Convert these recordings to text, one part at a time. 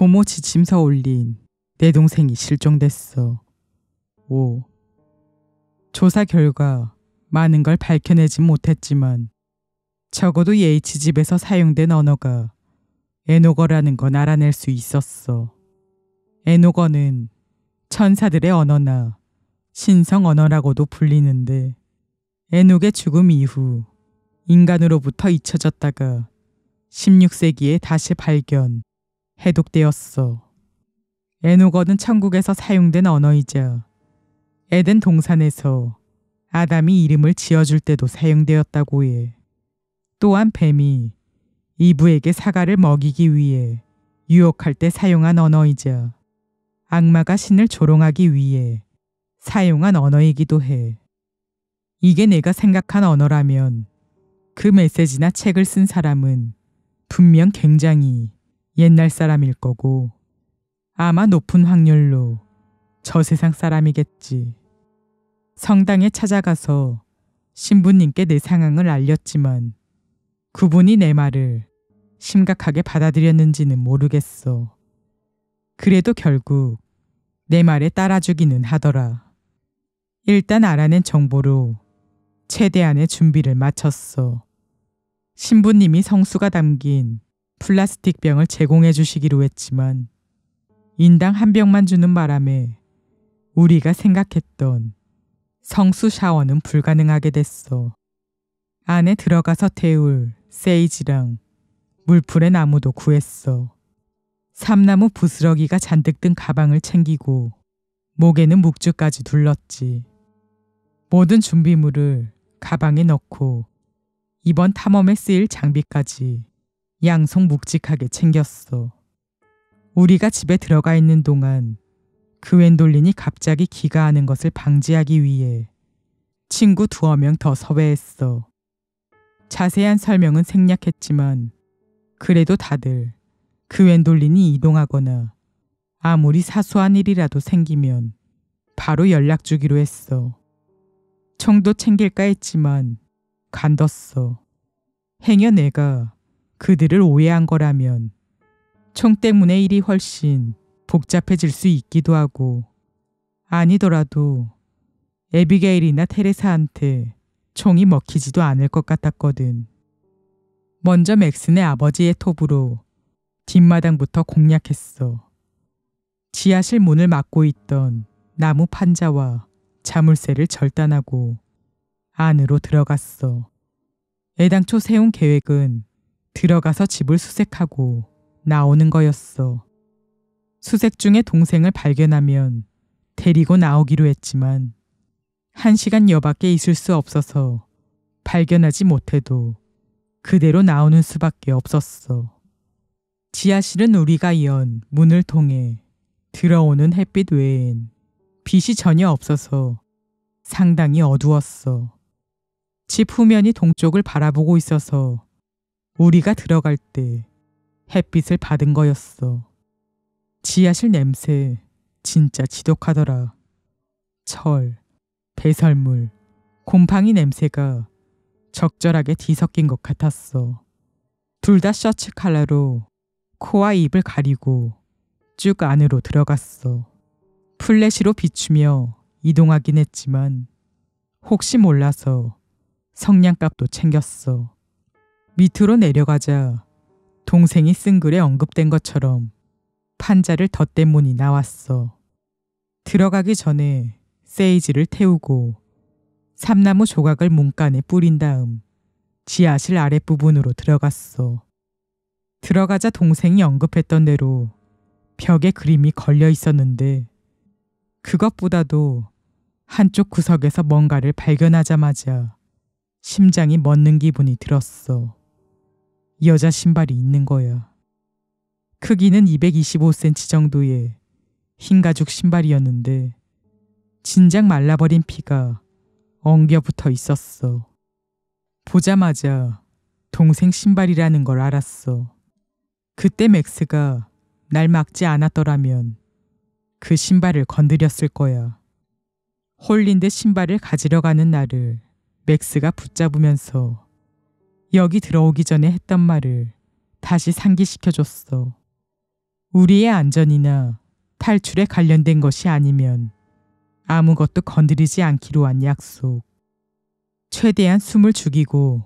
부모 지침서 올린 내 동생이 실종됐어. 5. 조사 결과 많은 걸 밝혀내진 못했지만 적어도 예이치 집에서 사용된 언어가 에노거라는 건 알아낼 수 있었어. 에노거는 천사들의 언어나 신성 언어라고도 불리는데 에녹의 죽음 이후 인간으로부터 잊혀졌다가 16세기에 다시 발견, 해독되었어. 에녹어는 천국에서 사용된 언어이자 에덴 동산에서 아담이 이름을 지어줄 때도 사용되었다고 해. 또한 뱀이 이브에게 사과를 먹이기 위해 유혹할 때 사용한 언어이자 악마가 신을 조롱하기 위해 사용한 언어이기도 해. 이게 내가 생각한 언어라면 그 메시지나 책을 쓴 사람은 분명 굉장히 옛날 사람일 거고 아마 높은 확률로 저 세상 사람이겠지. 성당에 찾아가서 신부님께 내 상황을 알렸지만 그분이 내 말을 심각하게 받아들였는지는 모르겠어. 그래도 결국 내 말에 따라주기는 하더라. 일단 알아낸 정보로 최대한의 준비를 마쳤어. 신부님이 성수가 담긴 플라스틱 병을 제공해 주시기로 했지만 인당 한 병만 주는 바람에 우리가 생각했던 성수 샤워는 불가능하게 됐어. 안에 들어가서 태울 세이지랑 물풀의 나무도 구했어. 삼나무 부스러기가 잔뜩 든 가방을 챙기고 목에는 묵주까지 둘렀지. 모든 준비물을 가방에 넣고 이번 탐험에 쓰일 장비까지 양속 묵직하게 챙겼어. 우리가 집에 들어가 있는 동안 그웬돌린이 갑자기 기가하는 것을 방지하기 위해 친구 2명 더 섭외했어. 자세한 설명은 생략했지만 그래도 다들 그웬돌린이 이동하거나 아무리 사소한 일이라도 생기면 바로 연락 주기로 했어. 총도 챙길까 했지만 간뒀어. 행여 내가 그들을 오해한 거라면 총 때문에 일이 훨씬 복잡해질 수 있기도 하고 아니더라도 에비게일이나 테레사한테 총이 먹히지도 않을 것 같았거든. 먼저 맥슨의 아버지의 톱으로 뒷마당부터 공략했어. 지하실 문을 막고 있던 나무 판자와 자물쇠를 절단하고 안으로 들어갔어. 애당초 세운 계획은 들어가서 집을 수색하고 나오는 거였어. 수색 중에 동생을 발견하면 데리고 나오기로 했지만 1시간 여밖에 있을 수 없어서 발견하지 못해도 그대로 나오는 수밖에 없었어. 지하실은 우리가 연 문을 통해 들어오는 햇빛 외엔 빛이 전혀 없어서 상당히 어두웠어. 집 후면이 동쪽을 바라보고 있어서 우리가 들어갈 때 햇빛을 받은 거였어. 지하실 냄새 진짜 지독하더라. 철, 배설물, 곰팡이 냄새가 적절하게 뒤섞인 것 같았어. 둘 다 셔츠 칼라로 코와 입을 가리고 쭉 안으로 들어갔어. 플래시로 비추며 이동하긴 했지만 혹시 몰라서 성냥갑도 챙겼어. 밑으로 내려가자 동생이 쓴 글에 언급된 것처럼 판자를 덧댄 문이 나왔어. 들어가기 전에 세이지를 태우고 삼나무 조각을 문간에 뿌린 다음 지하실 아랫부분으로 들어갔어. 들어가자 동생이 언급했던 대로 벽에 그림이 걸려 있었는데 그것보다도 한쪽 구석에서 뭔가를 발견하자마자 심장이 멎는 기분이 들었어. 여자 신발이 있는 거야. 크기는 225cm 정도의 흰가죽 신발이었는데 진작 말라버린 피가 엉겨붙어 있었어. 보자마자 동생 신발이라는 걸 알았어. 그때 맥스가 날 막지 않았더라면 그 신발을 건드렸을 거야. 홀린 듯 신발을 가지러 가는 나를 맥스가 붙잡으면서 여기 들어오기 전에 했던 말을 다시 상기시켜줬어. 우리의 안전이나 탈출에 관련된 것이 아니면 아무것도 건드리지 않기로 한 약속. 최대한 숨을 죽이고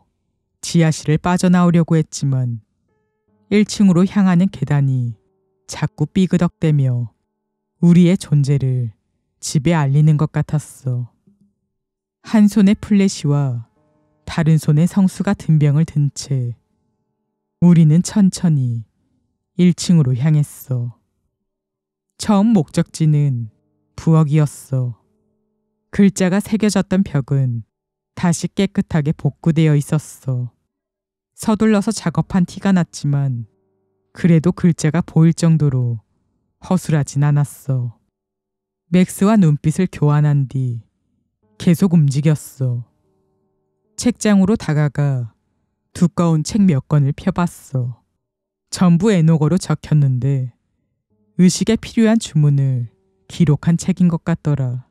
지하실을 빠져나오려고 했지만 1층으로 향하는 계단이 자꾸 삐그덕대며 우리의 존재를 집에 알리는 것 같았어. 한 손에 플래시와 다른 손에 성수가 든 병을 든 채 우리는 천천히 1층으로 향했어. 처음 목적지는 부엌이었어. 글자가 새겨졌던 벽은 다시 깨끗하게 복구되어 있었어. 서둘러서 작업한 티가 났지만 그래도 글자가 보일 정도로 허술하진 않았어. 맥스와 눈빛을 교환한 뒤 계속 움직였어. 책장으로 다가가 두꺼운 책 몇 권을 펴봤어. 전부 애녹어로 적혔는데 의식에 필요한 주문을 기록한 책인 것 같더라.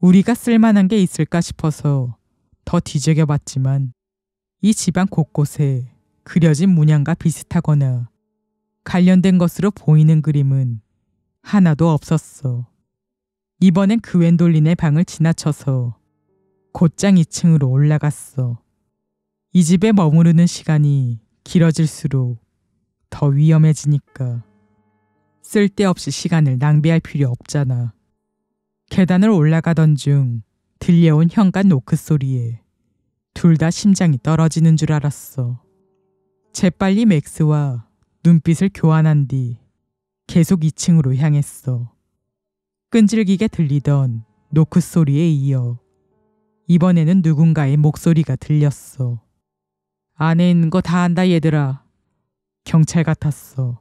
우리가 쓸만한 게 있을까 싶어서 더 뒤적여봤지만 이 집안 곳곳에 그려진 문양과 비슷하거나 관련된 것으로 보이는 그림은 하나도 없었어. 이번엔 그웬돌린의 방을 지나쳐서 곧장 2층으로 올라갔어. 이 집에 머무르는 시간이 길어질수록 더 위험해지니까 쓸데없이 시간을 낭비할 필요 없잖아. 계단을 올라가던 중 들려온 현관 노크 소리에 둘 다 심장이 떨어지는 줄 알았어. 재빨리 맥스와 눈빛을 교환한 뒤 계속 2층으로 향했어. 끈질기게 들리던 노크 소리에 이어 이번에는 누군가의 목소리가 들렸어. 안에 있는 거 다 안다 얘들아. 경찰 같았어.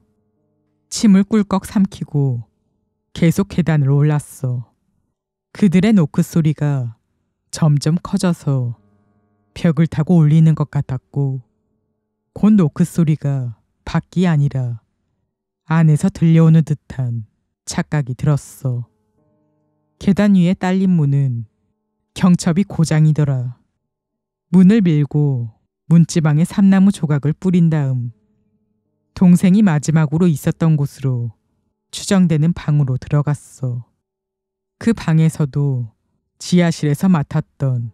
침을 꿀꺽 삼키고 계속 계단을 올랐어. 그들의 노크 소리가 점점 커져서 벽을 타고 울리는 것 같았고 곧 노크 소리가 밖이 아니라 안에서 들려오는 듯한 착각이 들었어. 계단 위에 딸린 문은 경첩이 고장이더라. 문을 밀고 문지방에 삼나무 조각을 뿌린 다음 동생이 마지막으로 있었던 곳으로 추정되는 방으로 들어갔어. 그 방에서도 지하실에서 맡았던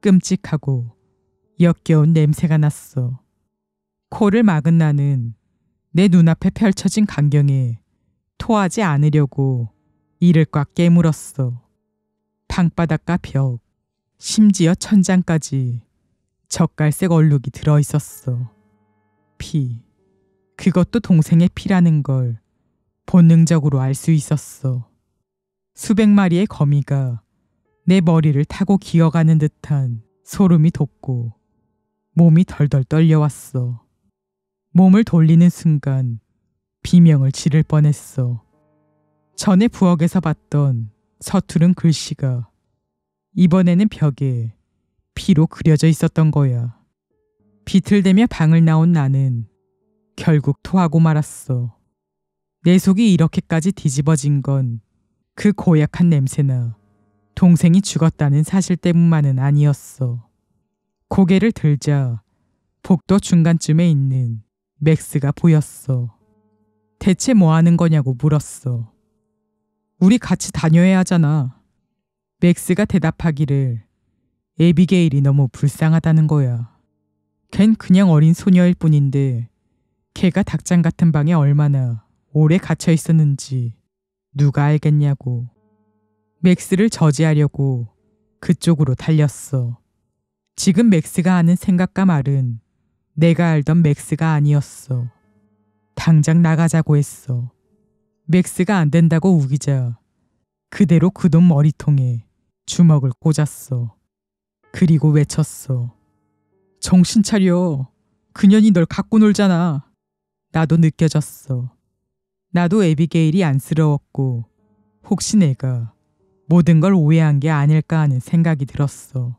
끔찍하고 역겨운 냄새가 났어. 코를 막은 나는 내 눈앞에 펼쳐진 광경에 토하지 않으려고 이를 꽉 깨물었어. 방바닥과 벽, 심지어 천장까지 젓갈색 얼룩이 들어있었어. 피, 그것도 동생의 피라는 걸 본능적으로 알 수 있었어. 수백 마리의 거미가 내 머리를 타고 기어가는 듯한 소름이 돋고 몸이 덜덜 떨려왔어. 몸을 돌리는 순간 비명을 지를 뻔했어. 전에 부엌에서 봤던 서투른 글씨가 이번에는 벽에 피로 그려져 있었던 거야. 비틀대며 방을 나온 나는 결국 토하고 말았어. 내 속이 이렇게까지 뒤집어진 건 그 고약한 냄새나 동생이 죽었다는 사실 때문만은 아니었어. 고개를 들자 복도 중간쯤에 있는 맥스가 보였어. 대체 뭐 하는 거냐고 물었어. 우리 같이 다녀야 하잖아. 맥스가 대답하기를 에비게일이 너무 불쌍하다는 거야. 걘 그냥 어린 소녀일 뿐인데 걔가 닭장 같은 방에 얼마나 오래 갇혀 있었는지 누가 알겠냐고. 맥스를 저지하려고 그쪽으로 달렸어. 지금 맥스가 하는 생각과 말은 내가 알던 맥스가 아니었어. 당장 나가자고 했어. 맥스가 안 된다고 우기자 그대로 그돈 머리통에 주먹을 꽂았어. 그리고 외쳤어. 정신 차려. 그년이 널 갖고 놀잖아. 나도 느껴졌어. 나도 에비게일이 안쓰러웠고 혹시 내가 모든 걸 오해한 게 아닐까 하는 생각이 들었어.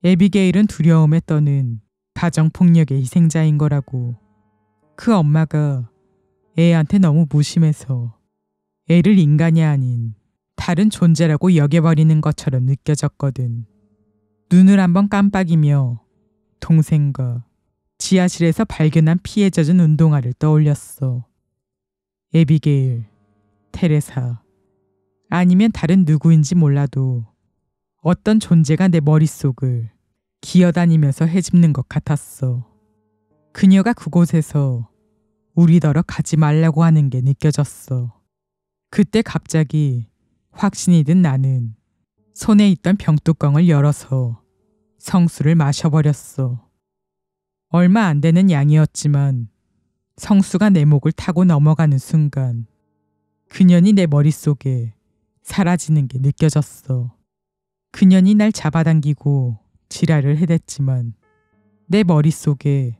에비게일은 두려움에 떠는 가정폭력의 희생자인 거라고. 그 엄마가 애한테 너무 무심해서 애를 인간이 아닌 다른 존재라고 여겨버리는 것처럼 느껴졌거든. 눈을 한번 깜빡이며 동생과 지하실에서 발견한 피에 젖은 운동화를 떠올렸어. 에비게일, 테레사, 아니면 다른 누구인지 몰라도 어떤 존재가 내 머릿속을 기어다니면서 헤집는 것 같았어. 그녀가 그곳에서 우리더러 가지 말라고 하는 게 느껴졌어. 그때 갑자기 확신이 든 나는 손에 있던 병뚜껑을 열어서 성수를 마셔버렸어. 얼마 안 되는 양이었지만 성수가 내 목을 타고 넘어가는 순간 그년이 내 머릿속에 사라지는 게 느껴졌어. 그년이 날 잡아당기고 지랄을 해댔지만 내 머릿속에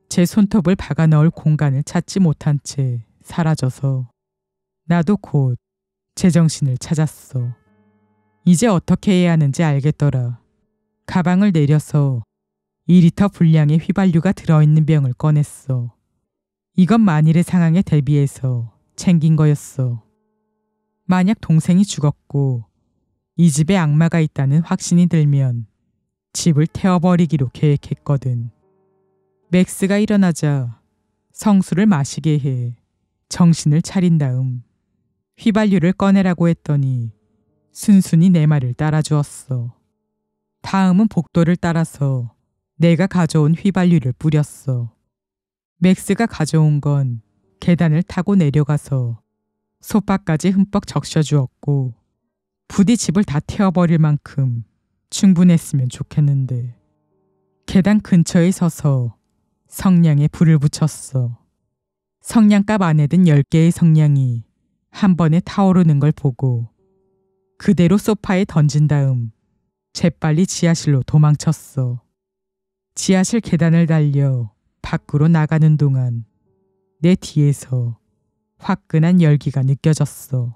제 손톱을 박아 넣을 공간을 찾지 못한 채 사라져서 나도 곧 제정신을 찾았어. 이제 어떻게 해야 하는지 알겠더라. 가방을 내려서 2리터 분량의 휘발유가 들어있는 병을 꺼냈어. 이건 만일의 상황에 대비해서 챙긴 거였어. 만약 동생이 죽었고 이 집에 악마가 있다는 확신이 들면 집을 태워버리기로 계획했거든. 맥스가 일어나자 성수를 마시게 해 정신을 차린 다음 휘발유를 꺼내라고 했더니 순순히 내 말을 따라주었어. 다음은 복도를 따라서 내가 가져온 휘발유를 뿌렸어. 맥스가 가져온 건 계단을 타고 내려가서 소파까지 흠뻑 적셔주었고 부디 집을 다 태워버릴 만큼 충분했으면 좋겠는데 계단 근처에 서서 성냥에 불을 붙였어. 성냥갑 안에 든 10개의 성냥이 한 번에 타오르는 걸 보고 그대로 소파에 던진 다음 재빨리 지하실로 도망쳤어. 지하실 계단을 달려 밖으로 나가는 동안 내 뒤에서 화끈한 열기가 느껴졌어.